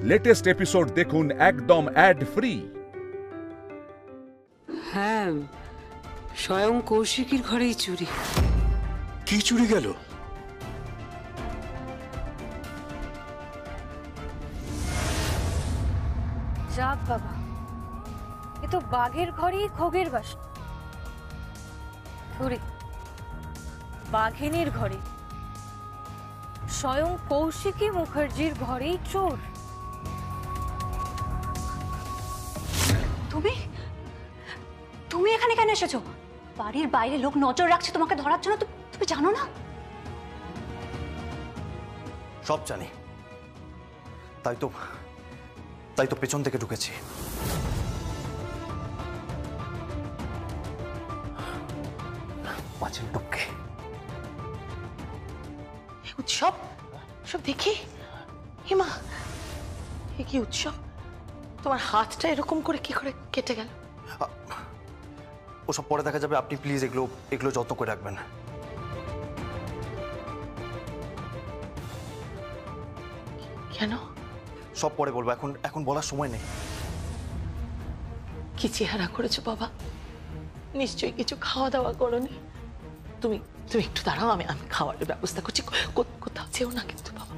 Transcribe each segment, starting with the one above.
Latest episode দেখুন একদম add free. হ্যাঁ, স্বয়ং কৌশিকীর ঘরেই চুরি। কি চুরি গেল? যাক বাবা, এ তো বাঘের ঘরেই খোগের বাস। চুরি বাঘিনীর ঘরে, স্বয়ং কৌশিকী মুখার্জির ঘরেই চোর। তুমি তুমি এখানে কেন এসেছো? বাড়ির বাইরে লোক নজর রাখছে তোমাকে ধরার জন্য, তুমি জানো না? সব জানি, তাই তো পেছন থেকে ঢুকেছি। পাঁচিল টপকে। উৎসব সব দেখি। হিমা, এ কি উৎসব? তোমার হাতটা এরকম করে কি করে কেটে গেল? ওসব পরে দেখা যাবে, আপনি প্লিজ এগুলো যত্ন করে রাখবেন। কেন? সব পরে বলবো, এখন বলার সময় নেই। কি চেহারা করেছো বাবা, নিশ্চয়ই কিছু খাওয়া দাওয়া করোনি। তুমি একটু দাঁড়াও, আমি খাওয়ার ব্যবস্থা করছি। কোথাও যেও না কিন্তু বাবা।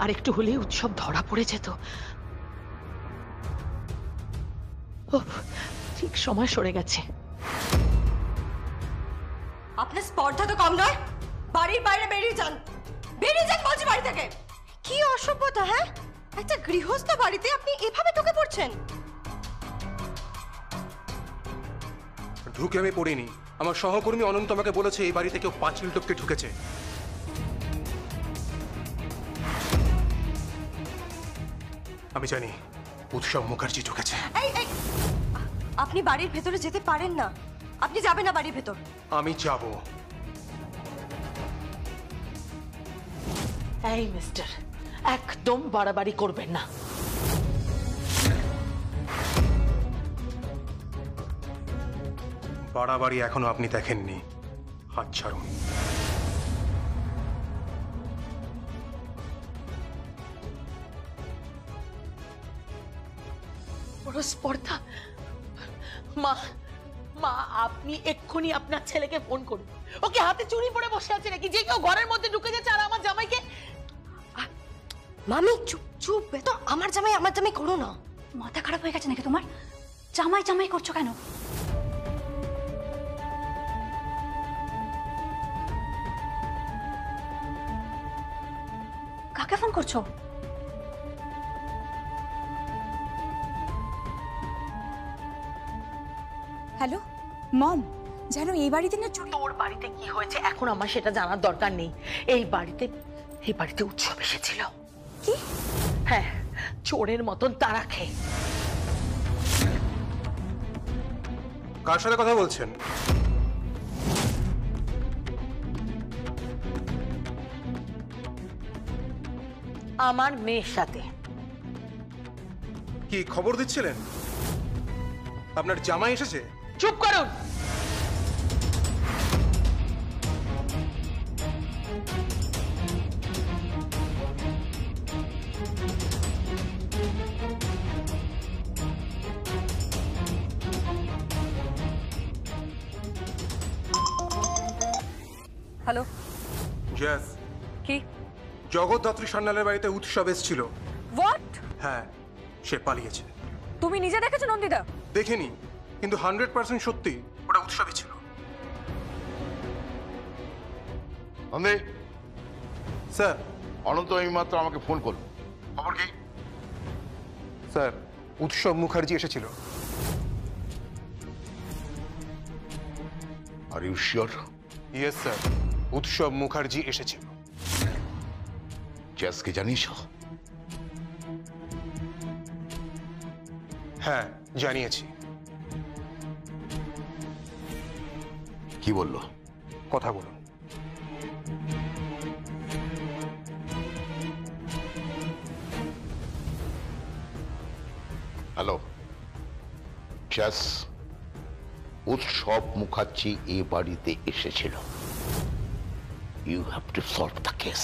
আর একটু হলেই উৎসব ধরা পড়ে যেত। ঠিক সময় সরে গেছে। আপনার স্পর্ধা তো কম নয়, বাড়ির বাইরে বেরিয়ে যান বলছি বাড়ি থেকে। কি অসভ্যতা! হ্যাঁ, একটা গৃহস্থ বাড়িতে আপনি এভাবে ঢুকে পড়ছেন। ঢুকে আমি পড়িনি, আমার সহকর্মী অনন্ত আমাকে বলেছে এই বাড়িতে কেউ পাঁচিল টপকে ঢুকেছে। আমি জানি উৎসব মুখার্জি ঢুকেছে। আপনি বাড়ির ভেতরে যেতে পারেন না, আপনি যাবেন না বাড়ির ভেতর। আমি যাব। এই মিস্টার, একদম বাড়াবাড়ি করবেন না। বাড়াবাড়ি এখনো আপনি দেখেননি, হাত ছাড়ুন। বড় স্পর্ধা। মা, আপনি এক্ষুনি আপনার ছেলেকে ফোন করুন। ওকে হাতে চুরি পড়ে বসে আছে নাকি? যে কেউ ঘরের মধ্যে ঢুকে যাচ্ছে আর আমার জামাইকে। মামি চুপ, তো আমার জামাই করো না। মাথা খারাপ হয়ে গেছে নাকি তোমার? জামাই করছো কেন? কাকে ফোন করছো? হ্যালো মম, জানো এই বাড়িতে না তোর বাড়িতে কি হয়েছে এখন আমার সেটা জানার দরকার নেই। এই বাড়িতে উৎসব এসেছিল। কি? হ্যাঁ, চোরের মতন তারা খেয়ে। কার সাথে কথা বলছেন? আমার মেয়ের সাথে। কি খবর দিচ্ছিলেন? আপনার জামাই এসেছে? চুপ করুন। Hello, yes. কি? জগদ্ধাত্রী সান্যালের বাড়িতে উৎসব এসেছিল। হোয়াট? হ্যাঁ, সে পালিয়েছে। তুমি নিজে দেখেছো নন্দিতা? দেখিনি, কিন্তু 100% সত্যি ওটা উৎসবই ছিল। নন্দী স্যার, অনন্ত এই মাত্র আমাকে ফোন করলো। খবর কি? স্যার, উৎসব মুখার্জি এসেছিল। Are you sure? Yes sir, Utsav Mukherjee এসেছিল। জ্যাসকে জানিস? হ্যাঁ, জানিয়েছি। কি বললো? কথা বলুন। হ্যালো, জাস উৎসব মুখার্জি এই বাড়িতে এসেছিল। You have to solve the case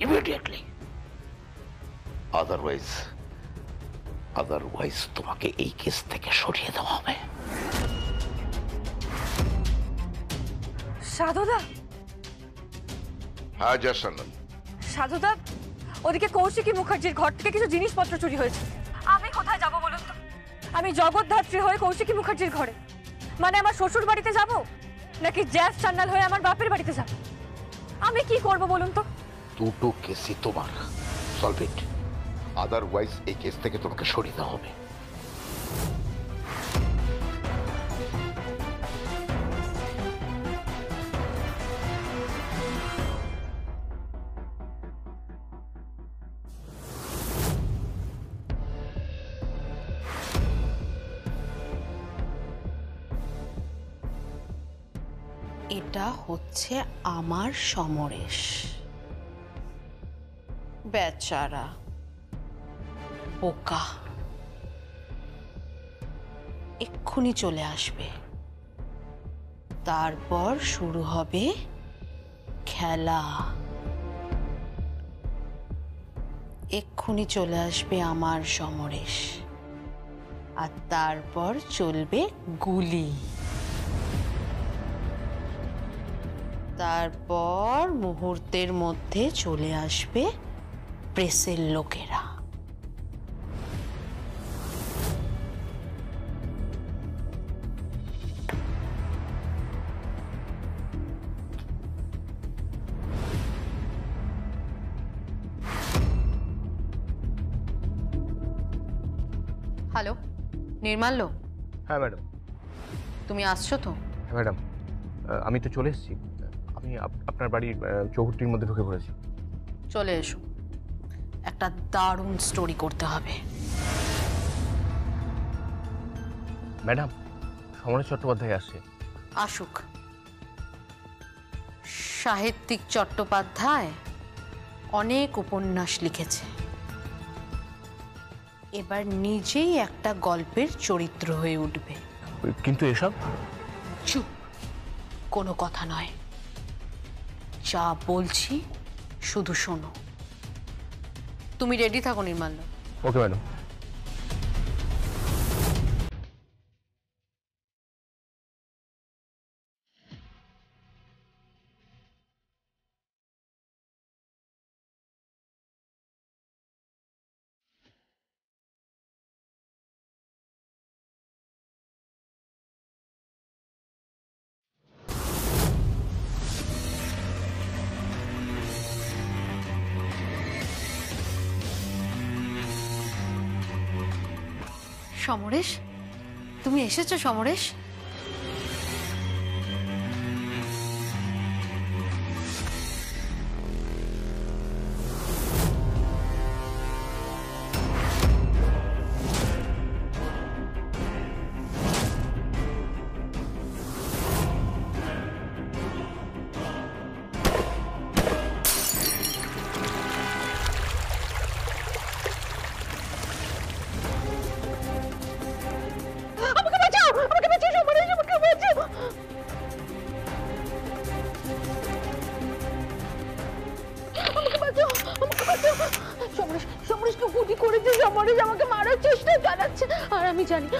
immediately, otherwise তোমাকে এই কেস থেকে সরিয়ে দেওয়া হবে। সাধুদা, হ্যাঁ জাসানন। সাধুদা, ওদিকে কৌশিকী মুখার্জির ঘর থেকে কিছু জিনিসপত্র চুরি হয়েছে। আমি কোথায় যাব বলুন তো? আমি জগদ্ধাত্রী হয়ে কৌশিকী মুখার্জির ঘরে, মানে আমার শ্বশুর বাড়িতে যাব, নাকি জ্যাস সান্যাল হয়ে আমার বাপের বাড়িতে যাব? আমি কি করব বলুন তো? দুটো কেসই তোমার, সলভ ইট, আদারওয়াইজ এই কেস থেকে তোমাকে সরিয়ে দেওয়া হবে। এটা হচ্ছে আমার সমরেশ, বেচারা বোকা, এক্ষুনি চলে আসবে, তারপর শুরু হবে খেলা। এক্ষুনি চলে আসবে আমার সমরেশ, আর তারপর চলবে গুলি। তারপর মুহূর্তের মধ্যে চলে আসবে প্রেসের লোকেরা। হ্যালো, নির্মাল্য? হ্যাঁ ম্যাডাম। তুমি আসছো তো? হ্যাঁ ম্যাডাম, আমি তো চলে এসেছি। আমি আপনার বাড়ির চৌহদ্দির মধ্যে ঢুকে পড়েছি। চলে এসো, একটা দারুণ স্টোরি করতে হবে। ম্যাডাম, সমরেশ চট্টোপাধ্যায় আসছে। আসুক। সাহিত্যিক চট্টোপাধ্যায় অনেক উপন্যাস লিখেছে, এবার নিজেই একটা গল্পের চরিত্র হয়ে উঠবে। কিন্তু এসব? চুপ, কোনো কথা নয়, যা বলছি শুধু শোনো। তুমি রেডি থাকো নির্মাল্য। Okay madam. সমরেশ, তুমি এসেছো সমরেশ?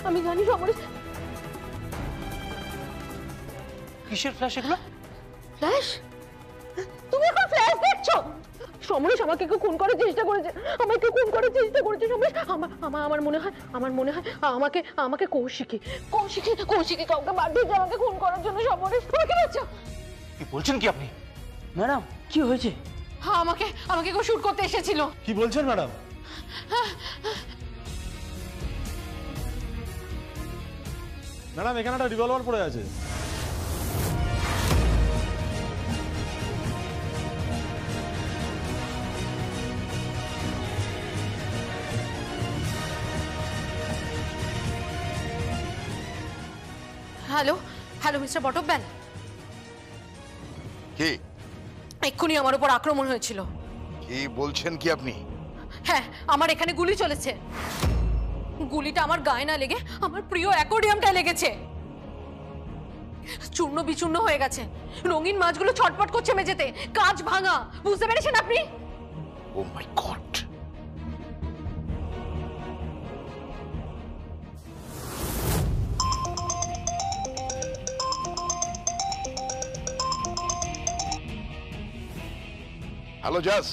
আমি জানি সমরেশ। কিসের ফ্ল্যাশ এগুলো? ফ্ল্যাশ? তুমি এখন ফ্ল্যাশ দেখছো? সমরেশ আমাকে কেউ খুন করার চেষ্টা করেছে, আমাকে খুন করার চেষ্টা করেছে সমরেশ। আমার মনে হয় আমাকে কৌশিকী কাউকে পাঠিয়েছে আমাকে খুন করার জন্য। সমরেশ, তুমি কি বলছো? কি বলছেন কি আপনি? ম্যাডাম, কি হয়েছে? হ্যাঁ, আমাকে কেউ শুট করতে এসেছিল। কি বলছেন ম্যাডাম? ম্যাডাম, এখানে একটা রিভলভার পড়ে আছে। হ্যালো হ্যালো মিস্টার বটব্যান, কি এক্ষুনি আমার উপর আক্রমণ হয়েছিল। কি বলছেন কি আপনি? হ্যাঁ, আমার এখানে গুলি চলেছে। গুলিটা আমার গায়ে না লেগে আমার প্রিয় অ্যাকোয়ারিয়ামটায় লেগেছে। চূর্ণ বিচূর্ণ হয়ে গেছে, রঙিন মাছগুলো ছটপট করছে মেঝেতে, কাঁচ ভাঙা। বুঝতে পেরেছেন আপনি? ও মাই গড! হ্যালো জাস,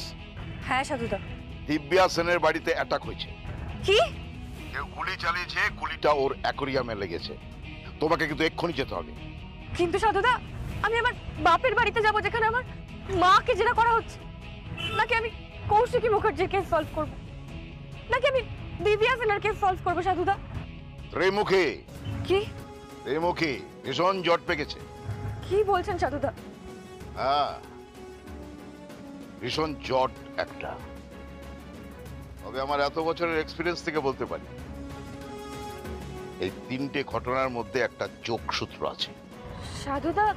হ্যাঁ সাধুদা। দিব্যা সেনের বাড়িতে অ্যাটাক হয়েছে। কি? কেউ গুলি চালিয়েছে, গুলিটা ওর অ্যাকোয়ারিয়ামে লেগেছে। তোমাকে কিন্তু এক্ষুনি যেতে হবে। কিন্তু সাধুদা, আমি আমার বাপের বাড়িতে যাব যেখানে আমার মাকে জেরা করা হচ্ছে, নাকি আমি কৌশিকী মুখার্জির কেস সলভ করব, নাকি আমি দিব্যা সেনের কেস সলভ করব সাধুদা? ত্রিমুখী। কি? ত্রিমুখী ভীষণ জট পেকেছে। কি বলছেন সাধুদা? হ্যাঁ, ভীষণ জট একটা। তবে আমার এত বছরের এক্সপিরিয়েন্স থেকে বলতে পারি, এই তিনটে ঘটনার মধ্যে একটা যোগসূত্র আছে। সাধুদা?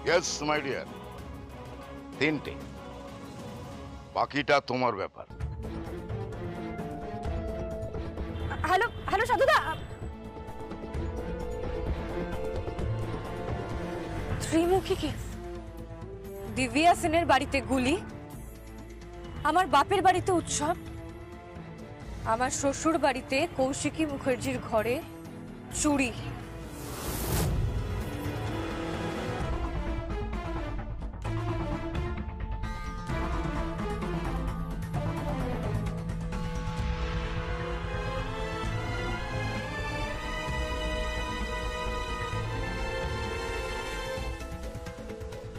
ইয়েস মাই ডিয়ার, তিনটে। বাকিটা তোমার ব্যাপার। হ্যালো হ্যালো সাধুদা। ত্রিমুখী কেস, দিব্যা সেনের বাড়িতে গুলি, আমার বাপের বাড়িতে উৎসব, আমার শ্বশুর বাড়িতে কৌশিকী মুখার্জির ঘরে চুরি।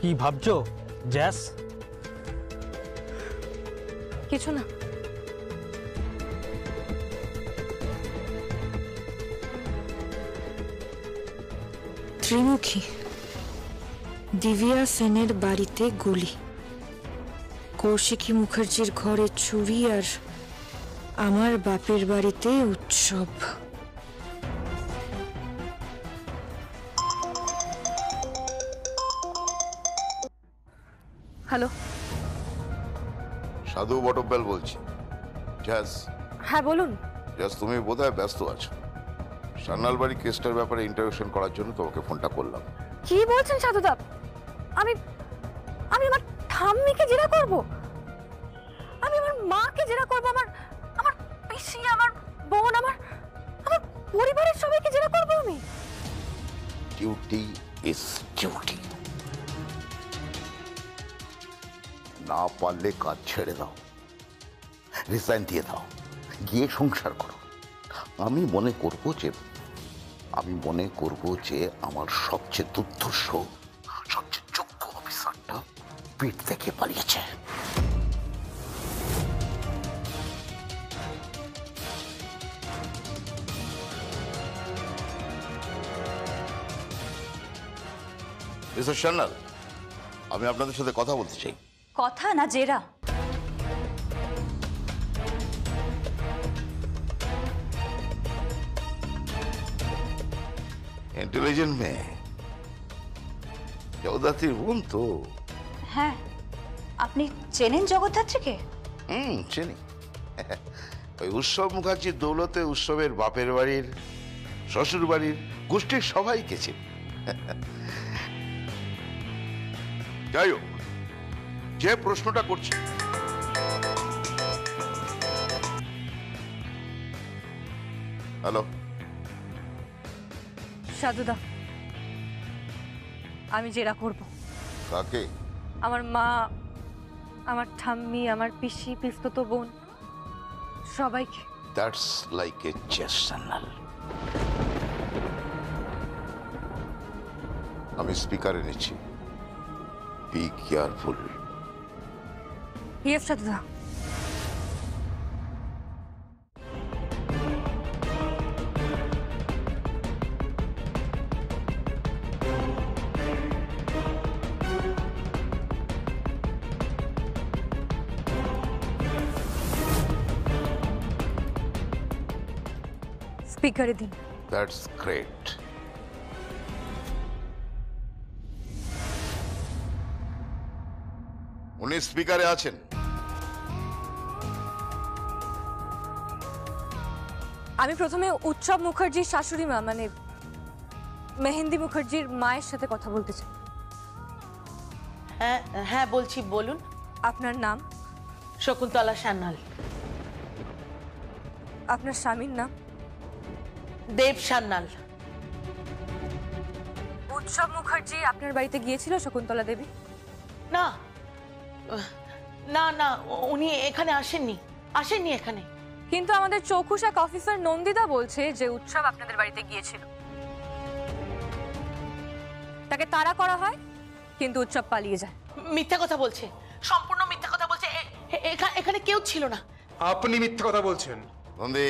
কি ভাবছো জ্যাস? কিছু না। ত্রিমুখী, দিব্যা সেনের বাড়িতে গুলি, কৌশিকী মুখার্জির ঘরে চুরি, আর আমার বাপের বাড়িতে উৎসব। হ্যালো, সাধু বটব্যাল বলছি। জাস। হ্যাঁ বলুন। জাস, তুমি বোধহয় ব্যস্ত আছো। সান্যাল বাড়ি কেসটার ব্যাপারে ইন্টারভিউশন করার জন্য তোমাকে ফোনটা করলাম। কি বলছেন সাধুদা? আমি আমি আমার ঠাম্মিকে জেরা করব, আমি আমার মাকে জেরা করব, আমার আমার পিসি, আমার বোন, আমার আমার পরিবারের সবাইকে জেরা করব আমি। Duty is duty. না পারলে কাজ ছেড়ে দাও, রিজাইন দিয়ে দাও, গিয়ে সংসার করো। আমি মনে করব যে আমার সবচেয়ে দুর্ধর্ষ, সবচেয়ে যোগ্য অফিসারটা পিঠ থেকে পালিয়েছে। মিস্টার সান্যাল, আমি আপনাদের সাথে কথা বলতে চাই। কথা না জেরা? ইন্টেলিজেন্ট মেয়ে, জগদ্ধাত্রীর বোন তো? হ্যাঁ। আপনি চেনেন জগদ্ধাত্রীকে? চিনি। ওই উৎসব মুখার্জির দৌলতে উৎসবের বাপের বাড়ির, শ্বশুর বাড়ির, গোষ্ঠীর সবাইকে চিনি। যাই হোক, যে প্রশ্নটা করছি, হ্যালো সাধুদা, আমি জেরা করব। কাকে? আমার মা, আমার ঠাম্মি, আমার পিসি, পিস্তত বোন, সবাইকে। That's like a chess Sanyal. আমি স্পিকারে নিচ্ছি, বি কেয়ারফুল। ইয়েস সাধুদা। স্পিকারে দিন। That's great. উনি স্পিকারে আছেন। আমি প্রথমে উৎসব মুখার্জির শাশুড়ি মা মানে মেহেন্দি মুখার্জির মায়ের সাথে কথা বলতে চাই। হ্যাঁ হ্যাঁ বলছি, বলুন। আপনার নাম? শকুন্তলা সান্যাল। আপনার স্বামীর নাম? দেব সান্যাল। উৎসব মুখার্জি আপনার বাড়িতে গিয়েছিল শকুন্তলা দেবী? না না না, উনি এখানে আসেননি এখানে। কিন্তু আমাদের চৌকুশ এক অফিসার নন্দিতা বলছে যে উৎসব আপনাদের বাড়িতে গিয়েছিল, তাকে তাড়া করা হয় কিন্তু উৎসব পালিয়ে যায়। মিথ্যা কথা বলছে, সম্পূর্ণ মিথ্যা কথা বলছে। এখানে কেউ ছিল না। আপনি মিথ্যা কথা বলছেন। নন্দী,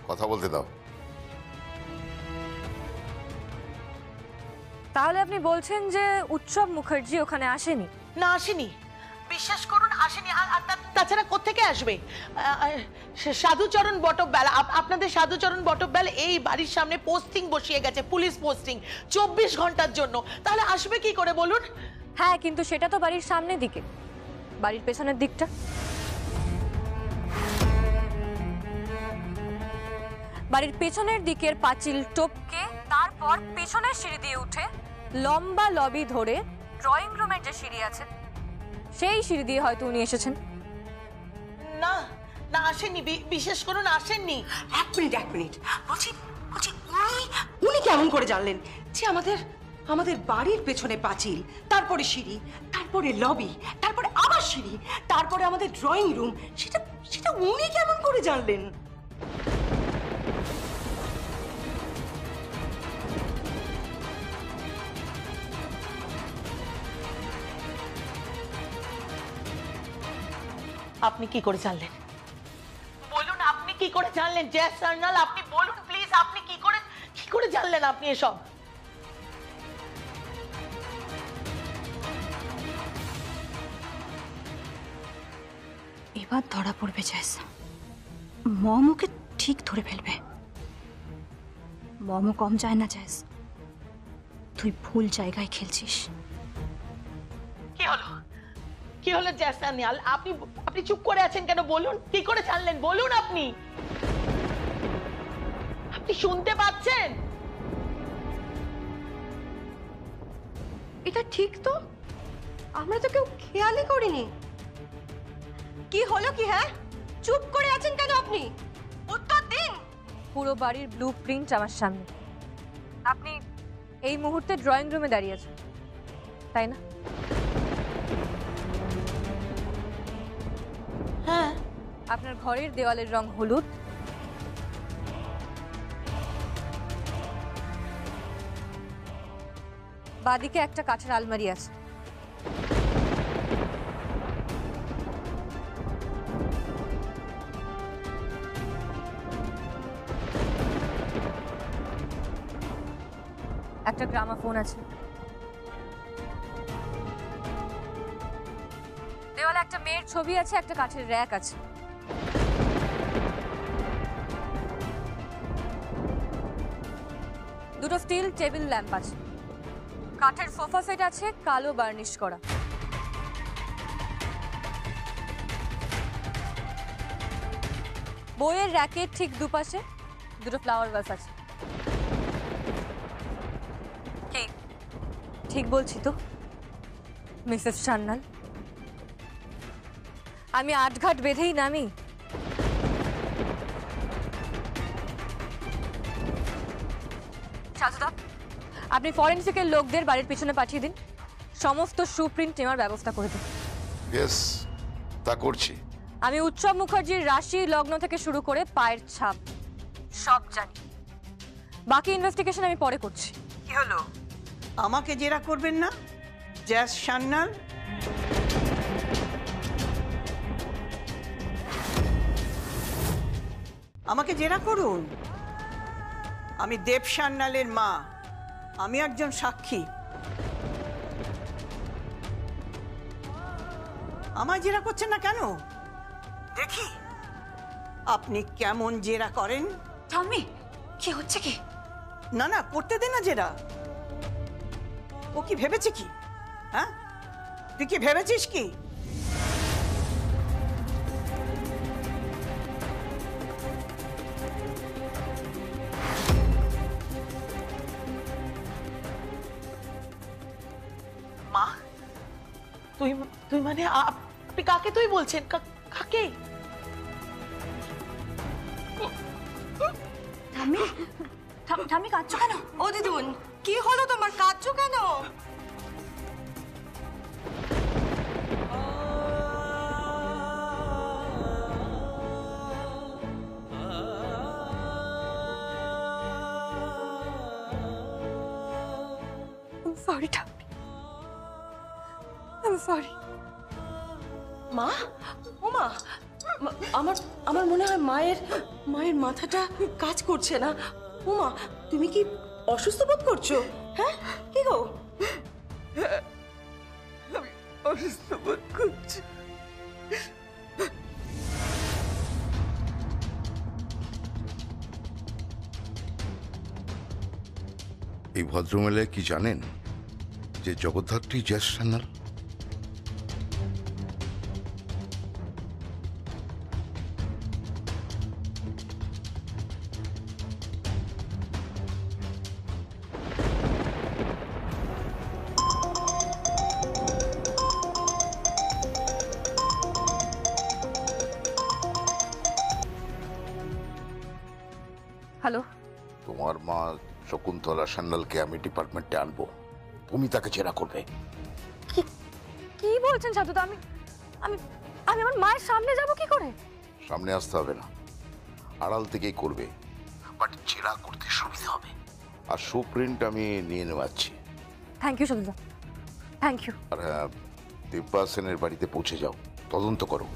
কথা বলতে দাও। তাহলে আপনি বলছেন যে উৎসব মুখার্জি ওখানে আসেনি? না, আসেনি, বিশ্বাস করুন আসেনি। আর তাছাড়া কোত্থেকে আসবে? সাধুচরণ বটব্যাল, আপনাদের সাধুচরণ বটব্যাল এই বাড়ির সামনে পোস্টিং বসিয়ে গেছে, পুলিশ পোস্টিং 24 ঘন্টার জন্য। তাহলে আসবে কি করে বলুন? হ্যাঁ, কিন্তু সেটা তো বাড়ির সামনের দিকে, বাড়ির পেছনের দিকটা। বাড়ির পেছনের দিকের পাঁচিল টপকে তারপর পেছনের সিঁড়ি দিয়ে উঠে লম্বা লবি ধরে ড্রয়িং রুমের যে সিঁড়ি আছে সেই সিঁড়ি দিয়ে হয়তো উনি এসেছেন। না না, আসেননি, বিশ্বাস করুন আসেননি। এক মিনিট বলছি উনি কেমন করে জানলেন যে আমাদের বাড়ির পেছনে পাঁচিল, তারপরে সিঁড়ি, তারপরে লবি, তারপরে আবার সিঁড়ি, তারপরে আমাদের ড্রয়িং রুম, সেটা উনি কেমন করে জানলেন? আপনি কি করে জানলেন বলুন? আপনি কি করে জানলেন? জয় সান্যাল, আপনি বলুন প্লিজ, আপনি কি করে জানলেন আপনি এসব? এবার ধরা পড়বে জয়েস, মমকে ঠিক ধরে ফেলবে। মম কম যায় না জয়েস, তুই ভুল জায়গায় খেলছিস। কি হলো জয় সান্যাল? আপনি চুপ করে আছেন কেন? বলুন, কি করে জানলেন বলুন? আপনি শুনতে পাচ্ছেন? এটা ঠিক তো, আমরা তো কেউ খেয়ালই করিনি। কি হলো কি? হ্যাঁ, চুপ করে আছেন কেন আপনি? উত্তর দিন। পুরো বাড়ির ব্লুপ্রিন্ট আমার সামনে, আপনি এই মুহূর্তে ড্রয়িং রুমে দাঁড়িয়ে আছেন, তাই না? হ্যাঁ। আপনার ঘরের দেওয়ালের রং হলুদ, বাদিকে একটা কাঠের আলমারি আছে। একটা গ্রামাফোন আছে। দেওয়ালে একটা মেয়ের ছবি আছে, একটা কাঠের র‍্যাক আছে। দুটো স্টিল টেবিল ল্যাম্প আছে, কাঠের সোফা সেট আছে কালো বার্নিশ করা। বইয়ের র্যাকের ঠিক দুপাশে দুটো ফ্লাওয়ার ভাস আছে। কি ঠিক বলছি তো মিসেস সান্যাল? আমি আটঘাট বেঁধেই নামি। সাধুদা, আপনি ফরেনসিকের লোকদের বাড়ির পিছনে পাঠিয়ে দিন, সমস্ত সুপ্রিন্ট নেওয়ার ব্যবস্থা করে দিন। ইয়েস, তা করছি। আমি উৎসব মুখার্জির রাশি লগ্ন থেকে শুরু করে পায়ের ছাপ সব জানি। বাকি ইনভেস্টিগেশন আমি পরে করছি। কি হলো, আমাকে জেরা করবেন না জয় সান্যাল? আমাকে জেরা করুন, আমি দেব সান্যালের মা, আমি একজন সাক্ষী। আমায় জেরা করছেন না কেন? দেখি আপনি কেমন জেরা করেন। ঠাম্মি, কি হচ্ছে কি? না না, করতে দে না জেরা। ও কি ভেবেছে কি? হ্যাঁ, তুই কি ভেবেছিস কি তুই মানে আপনি কাকে তুই বলছেন? কাকে? ঠাম্মি ঠাম্মি কাঁদছো কেন? ও দিদুন, কি হলো তোমার, কাঁদছো কেন? সরি ঠাম্মি, আমি সরি। মা, ও মা, আমার আমার মনে হয় মায়ের মাথাটা কাজ করছে না। ও মা, তুমি কি অসুস্থ বোধ করছো? হ্যাঁ, কি গো? আমি অসুস্থ বোধ করছি। এই ভদ্রমেলায় কি জানেন যে জগদ্ধাত্রী সান্যাল? হ্যালো, তোমার মা শকুন্তলা সান্যালকে আমি ডিপার্টমেন্টে আনবো, তুমি তাকে জেরা করবে। কি বলছেন সাধুদা? আমি আমি আমি আমার মায়ের সামনে যাব কি করে? সামনে আসতে হবে না, আড়াল থেকেই করবে, বাট জেরা করতে সুবিধা হবে। আর সুপ্রিন্ট আমি নিয়ে নেওয়াচ্ছি। থ্যাংক ইউ সাধুদা, থ্যাংক ইউ। আর হ্যাঁ, দিব্যা সেনের বাড়িতে পৌঁছে যাও, তদন্ত করো।